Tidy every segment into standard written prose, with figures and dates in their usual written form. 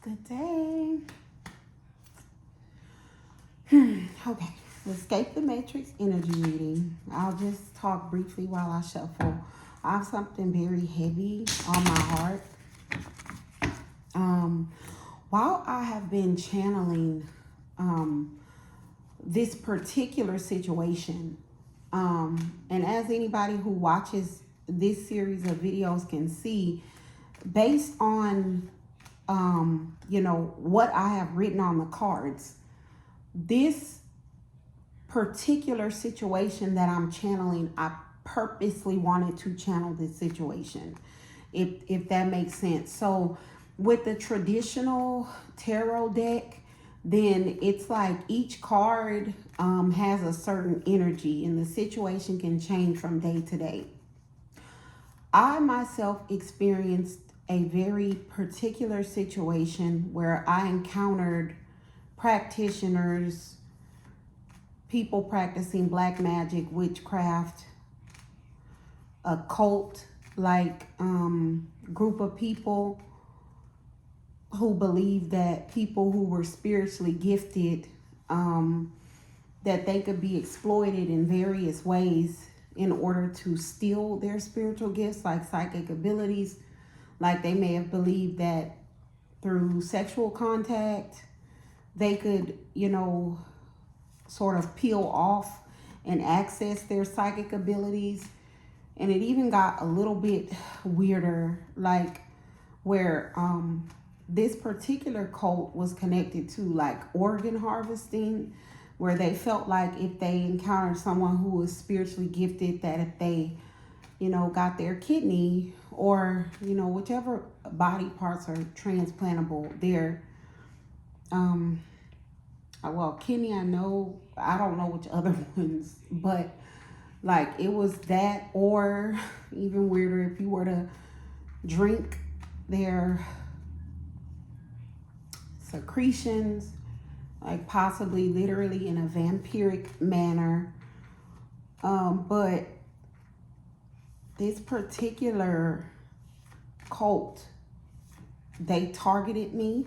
Good day. Okay, escape the matrix energy reading. I'll just talk briefly while I shuffle. I have something very heavy on my heart. While I have been channeling this particular situation, and as anybody who watches this series of videos can see, based on what I have written on the cards, this particular situation that I'm channeling, I purposely wanted to channel this situation, if that makes sense. So with the traditional tarot deck, then it's like each card has a certain energy and the situation can change from day to day. I myself experienced a very particular situation where I encountered practitioners, people practicing black magic, witchcraft, a cult like group of people who believed that people who were spiritually gifted, that they could be exploited in various ways in order to steal their spiritual gifts, like psychic abilities. Like they may have believed that through sexual contact they could, sort of peel off and access their psychic abilities. And it even got a little bit weirder, like where this particular cult was connected to like organ harvesting, where they felt like if they encountered someone who was spiritually gifted, that if they, got their kidney or, whichever body parts are transplantable, their kidney, I don't know which other ones, but like it was that, or even weirder, if you were to drink their secretions, like possibly literally in a vampiric manner. But this particular cult, they targeted me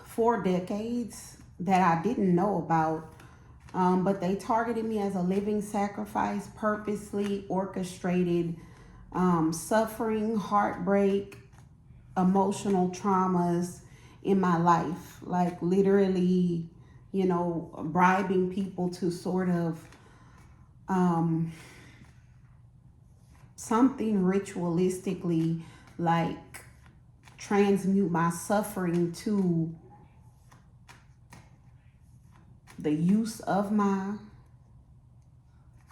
for decades that I didn't know about. But they targeted me as a living sacrifice, purposely orchestrated suffering, heartbreak, emotional traumas in my life. Like literally, bribing people to sort of something ritualistically, like transmute my suffering to the use of my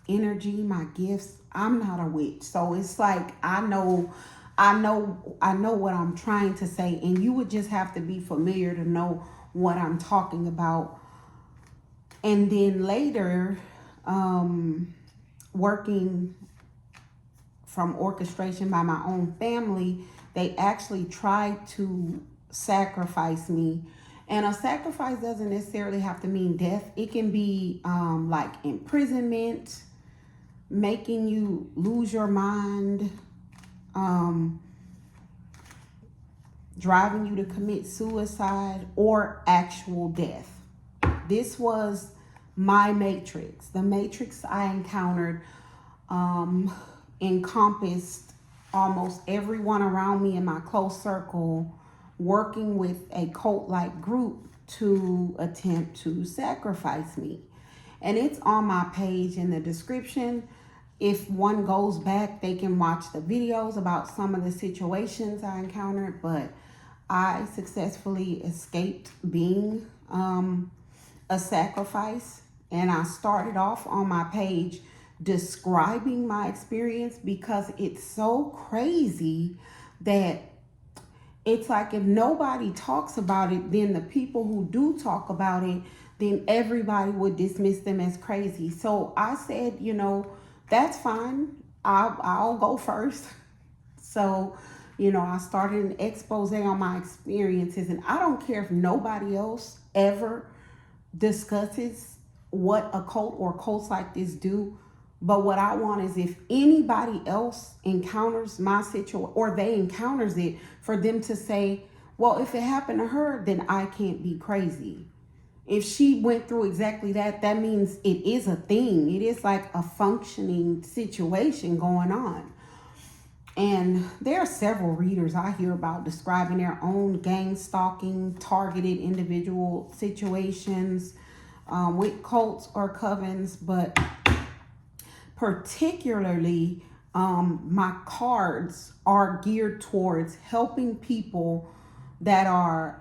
energy, my gifts. I'm not a witch, so it's like I know what I'm trying to say, and you would just have to be familiar to know what I'm talking about. And then later, working from orchestration by my own family, they actually tried to sacrifice me. And a sacrifice doesn't necessarily have to mean death. It can be like imprisonment, making you lose your mind, driving you to commit suicide, or actual death. This was my matrix. The matrix I encountered encompassed almost everyone around me in my close circle, working with a cult-like group to attempt to sacrifice me. And it's on my page in the description. If one goes back, they can watch the videos about some of the situations I encountered, but I successfully escaped being a sacrifice. And I started off on my page describing my experience because it's so crazy that it's like if nobody talks about it, then the people who do talk about it, then everybody would dismiss them as crazy. So I said, that's fine. I'll go first. So, I started an expose on my experiences, and I don't care if nobody else ever discusses what a cult or cults like this do. But what I want is if anybody else encounters my situation or they encounters it, for them to say, Well, if it happened to her, then I can't be crazy. If she went through exactly that, that means it is a thing. It is like a functioning situation going on. And there are several readers I hear about describing their own gang stalking, targeted individual situations with cults or covens, but particularly my cards are geared towards helping people that are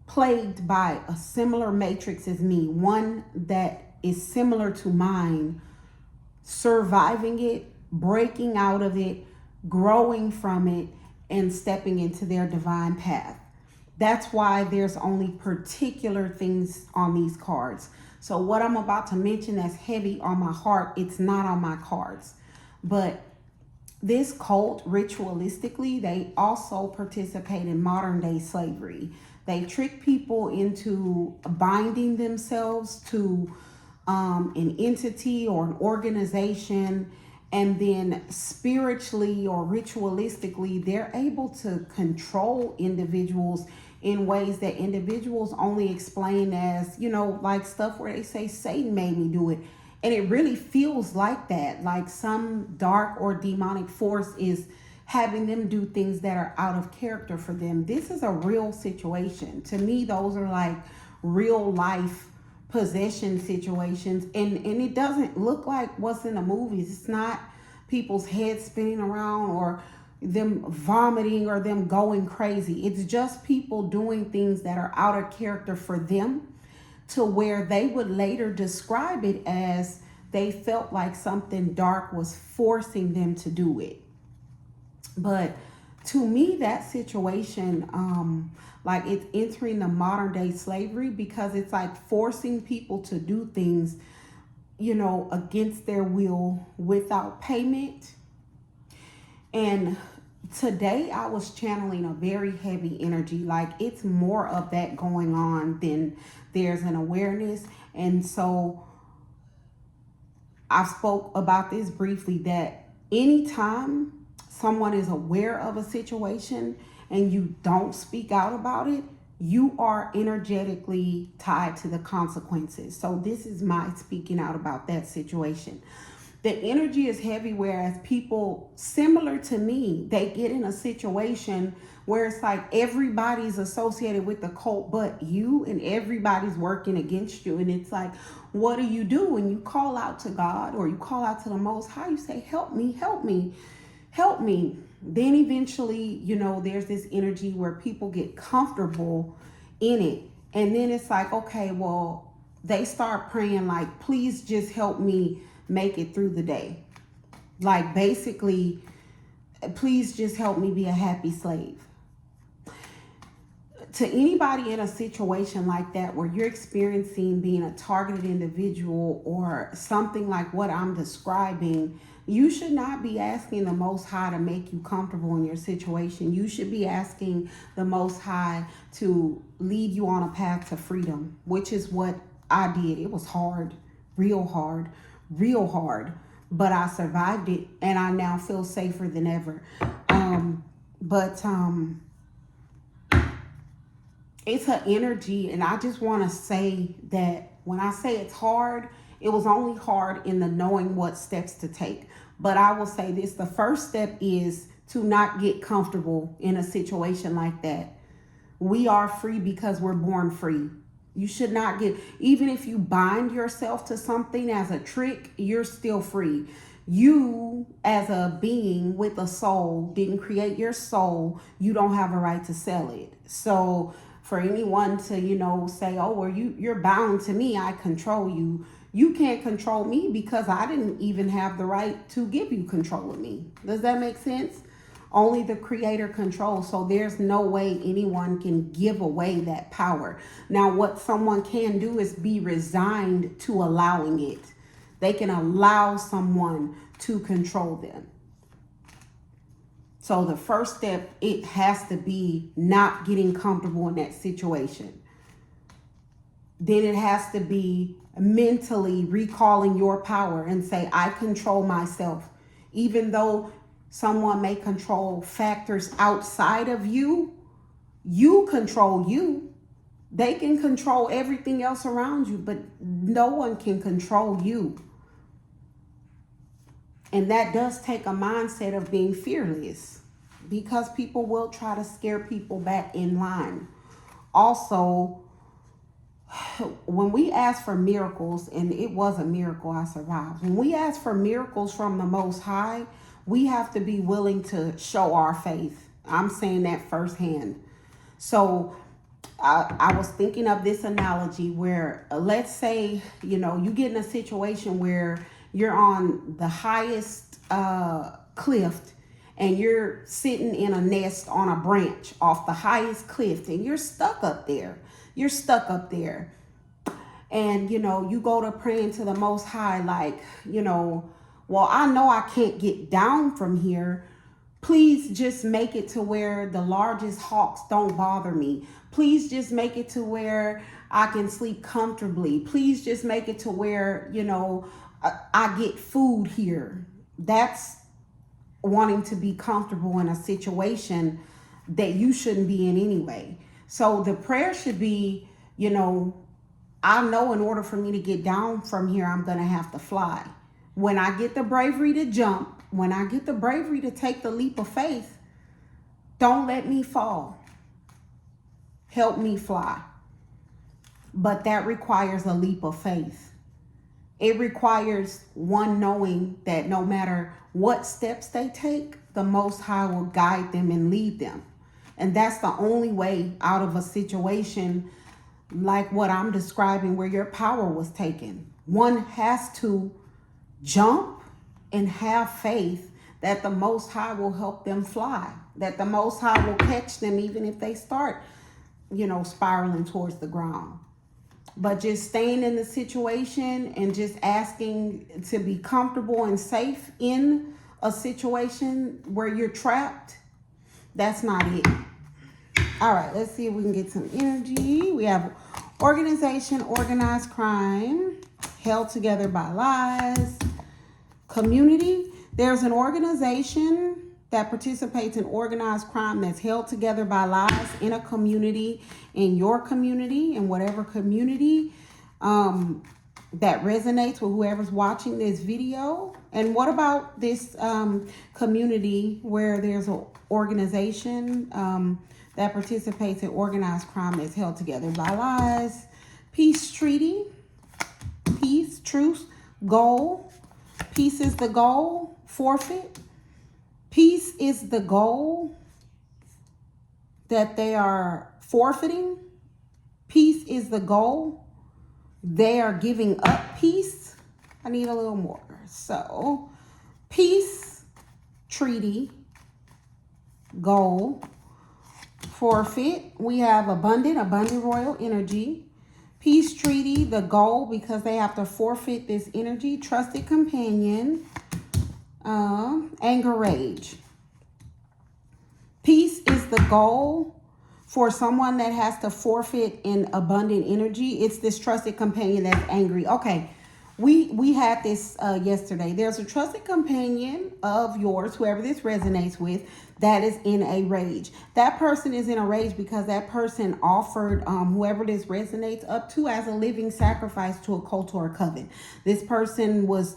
plagued by a similar matrix as me, one that is similar to mine, surviving it, breaking out of it, growing from it, and stepping into their divine path. That's why there's only particular things on these cards. So what I'm about to mention that's heavy on my heart, it's not on my cards. But this cult, ritualistically, they also participate in modern day slavery. They trick people into binding themselves to an entity or an organization, and then spiritually or ritualistically, they're able to control individuals in ways that individuals only explain as, like stuff where they say Satan made me do it. And it really feels like that, like some dark or demonic force is having them do things that are out of character for them. This is a real situation. To me, those are like real life possession situations. And it doesn't look like what's in the movies. It's not people's heads spinning around or them vomiting or them going crazy. It's just people doing things that are out of character for them, to where they would later describe it as they felt like something dark was forcing them to do it. But to me, that situation, like it's entering the modern day slavery, because it's like forcing people to do things, against their will without payment. And today I was channeling a very heavy energy. Like it's more of that going on than there's an awareness. And so I spoke about this briefly, that anytime someone is aware of a situation and you don't speak out about it, you are energetically tied to the consequences. So this is my speaking out about that situation. The energy is heavy, whereas people similar to me, they get in a situation where it's like everybody's associated with the cult but you, and everybody's working against you. And it's like, what do you do when you call out to God or you call out to the Most High? You say, help me, help me, help me. Then eventually, there's this energy where people get comfortable in it. And then it's like, okay, well, they start praying like, please just help me make it through the day. Like basically, please just help me be a happy slave. To anybody in a situation like that, where you're experiencing being a targeted individual or something like what I'm describing, you should not be asking the Most High to make you comfortable in your situation. You should be asking the Most High to lead you on a path to freedom, which is what I did. It was hard, real hard, but I survived it, and I now feel safer than ever. It's an energy, and I just want to say that when I say it's hard, it was only hard in the knowing what steps to take. But I will say this, the first step is to not get comfortable in a situation like that. We are free because we're born free. You should not get, even if you bind yourself to something as a trick, you're still free. You, as a being with a soul, didn't create your soul. You don't have a right to sell it. So for anyone to, say, oh, well, you're bound to me, I control you. You can't control me because I didn't even have the right to give you control of me. Does that make sense? Only the creator controls. So there's no way anyone can give away that power. Now, what someone can do is be resigned to allowing it. They can allow someone to control them. So the first step, it has to be not getting comfortable in that situation. Then it has to be mentally recalling your power and say, I control myself. Even though someone may control factors outside of you, You control you. They can control everything else around you, but no one can control you. And that does take a mindset of being fearless, because people will try to scare people back in line. Also, when we ask for miracles, and it was a miracle I survived, when we ask for miracles from the Most High, we have to be willing to show our faith. I'm saying that firsthand. So I was thinking of this analogy where, let's say, you get in a situation where you're on the highest cliff, and you're sitting in a nest on a branch off the highest cliff, and you're stuck up there. And, you go to praying to the Most High, like, well, I know I can't get down from here. Please just make it to where the largest hawks don't bother me. Please just make it to where I can sleep comfortably. Please just make it to where, I get food here. That's wanting to be comfortable in a situation that you shouldn't be in anyway. So the prayer should be, I know in order for me to get down from here, I'm going to have to fly. When I get the bravery to jump, when I get the bravery to take the leap of faith, don't let me fall. Help me fly. But that requires a leap of faith. It requires one knowing that no matter what steps they take, the Most High will guide them and lead them. And that's the only way out of a situation like what I'm describing, where your power was taken. One has to jump and have faith that the Most High will help them fly, that the Most High will catch them even if they start, spiraling towards the ground. But just staying in the situation and just asking to be comfortable and safe in a situation where you're trapped, that's not it. All right, let's see if we can get some energy. We have organization, organized crime, held together by lies. Community, there's an organization that participates in organized crime that's held together by lies in a community, in your community, in whatever community that resonates with whoever's watching this video. And what about this community where there's an organization that participates in organized crime that's held together by lies? Peace treaty, peace, truce, goal. Peace is the goal. Forfeit. Peace is the goal that they are forfeiting. Peace is the goal. They are giving up peace. I need a little more. So, peace, treaty, goal, forfeit. We have abundant royal energy. Peace treaty, the goal, because they have to forfeit this energy. Trusted companion. Anger, rage. Peace is the goal for someone that has to forfeit in abundant energy. It's this trusted companion that's angry. Okay, we had this yesterday. There's a trusted companion of yours, whoever this resonates with, that is in a rage. That person is in a rage because that person offered whoever this resonates up to as a living sacrifice to a cult or a coven. This person was,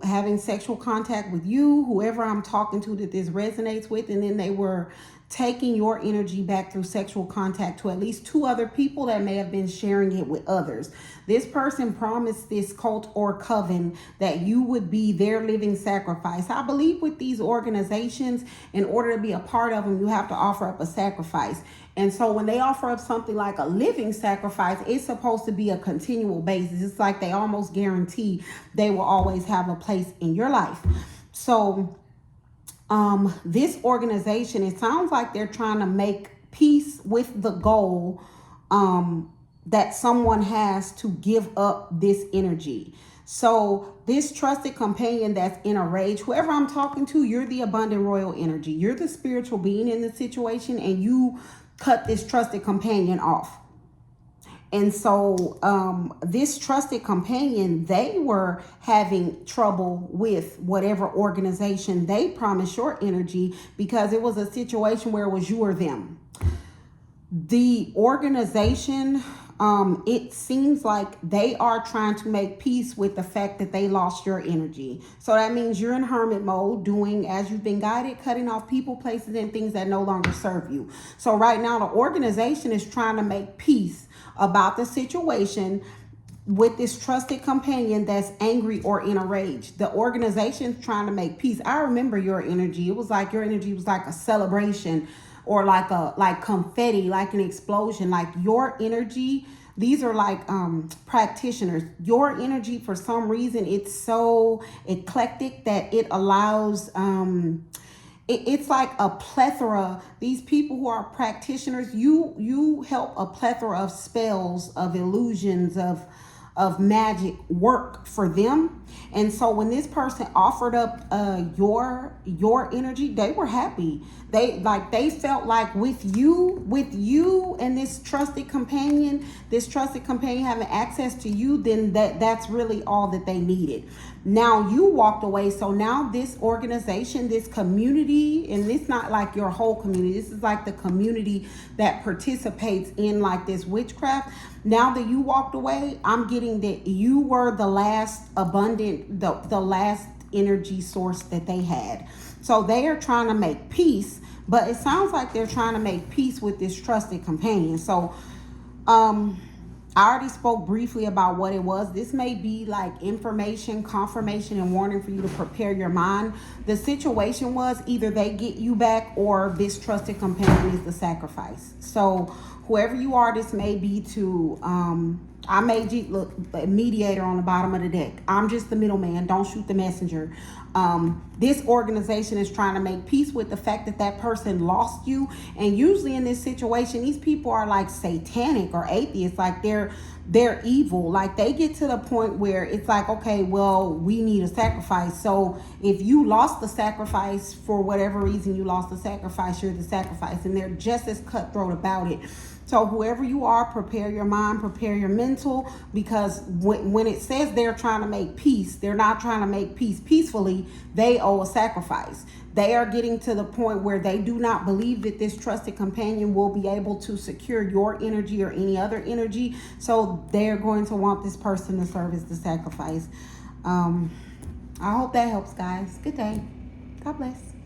having sexual contact with you, whoever I'm talking to that this resonates with, and then they were taking your energy back through sexual contact to at least 2 other people that may have been sharing it with others. This person promised this cult or coven that you would be their living sacrifice. I believe with these organizations, in order to be a part of them, you have to offer up a sacrifice. And so when they offer up something like a living sacrifice, it's supposed to be a continual basis. It's like they almost guarantee they will always have a place in your life. So this organization, it sounds like they're trying to make peace with the goal that someone has to give up this energy. So this trusted companion that's in a rage, whoever I'm talking to, you're the abundant royal energy. You're the spiritual being in the situation, and you cut this trusted companion off. And so this trusted companion, they were having trouble with whatever organization they promised your energy, because it was a situation where it was you or them. The organization, it seems like they are trying to make peace with the fact that they lost your energy. So that means you're in hermit mode, doing as you've been guided, cutting off people, places, and things that no longer serve you. So right now, the organization is trying to make peace about the situation with this trusted companion that's angry or in a rage. The organization's trying to make peace. I remember your energy. It was like your energy was like a celebration, or like confetti, like an explosion. Like your energy, these are like practitioners. Your energy, for some reason, it's so eclectic that it allows it's like a plethora. These people who are practitioners, you help a plethora of spells, of illusions, of magic work for them. And so when this person offered up your energy, they were happy. They felt like with you and this trusted companion having access to you, then that's really all that they needed. Now you walked away, so now this organization, this community, and it's not like your whole community, this is like the community that participates in like this witchcraft. Now that you walked away, I'm getting that you were the last abundant, the last energy source that they had. So they are trying to make peace, but it sounds like they're trying to make peace with this trusted companion. So I already spoke briefly about what it was. This may be like information, confirmation, and warning for you to prepare your mind. The situation was either they get you back or this trusted companion is the sacrifice. So whoever you are, this may be to I made you look a mediator on the bottom of the deck. I'm just the middleman. Don't shoot the messenger. This organization is trying to make peace with the fact that that person lost you. And usually in this situation, these people are like satanic or atheists. Like they're evil. Like they get to the point where it's like, okay, well, we need a sacrifice. So if you lost the sacrifice for whatever reason, you lost the sacrifice, you're the sacrifice. And they're just as cutthroat about it. So whoever you are, prepare your mind, prepare your mental, because when it says they're trying to make peace, they're not trying to make peace peacefully. They owe a sacrifice. They are getting to the point where they do not believe that this trusted companion will be able to secure your energy or any other energy. So they're going to want this person to serve as the sacrifice. I hope that helps, guys. Good day. God bless.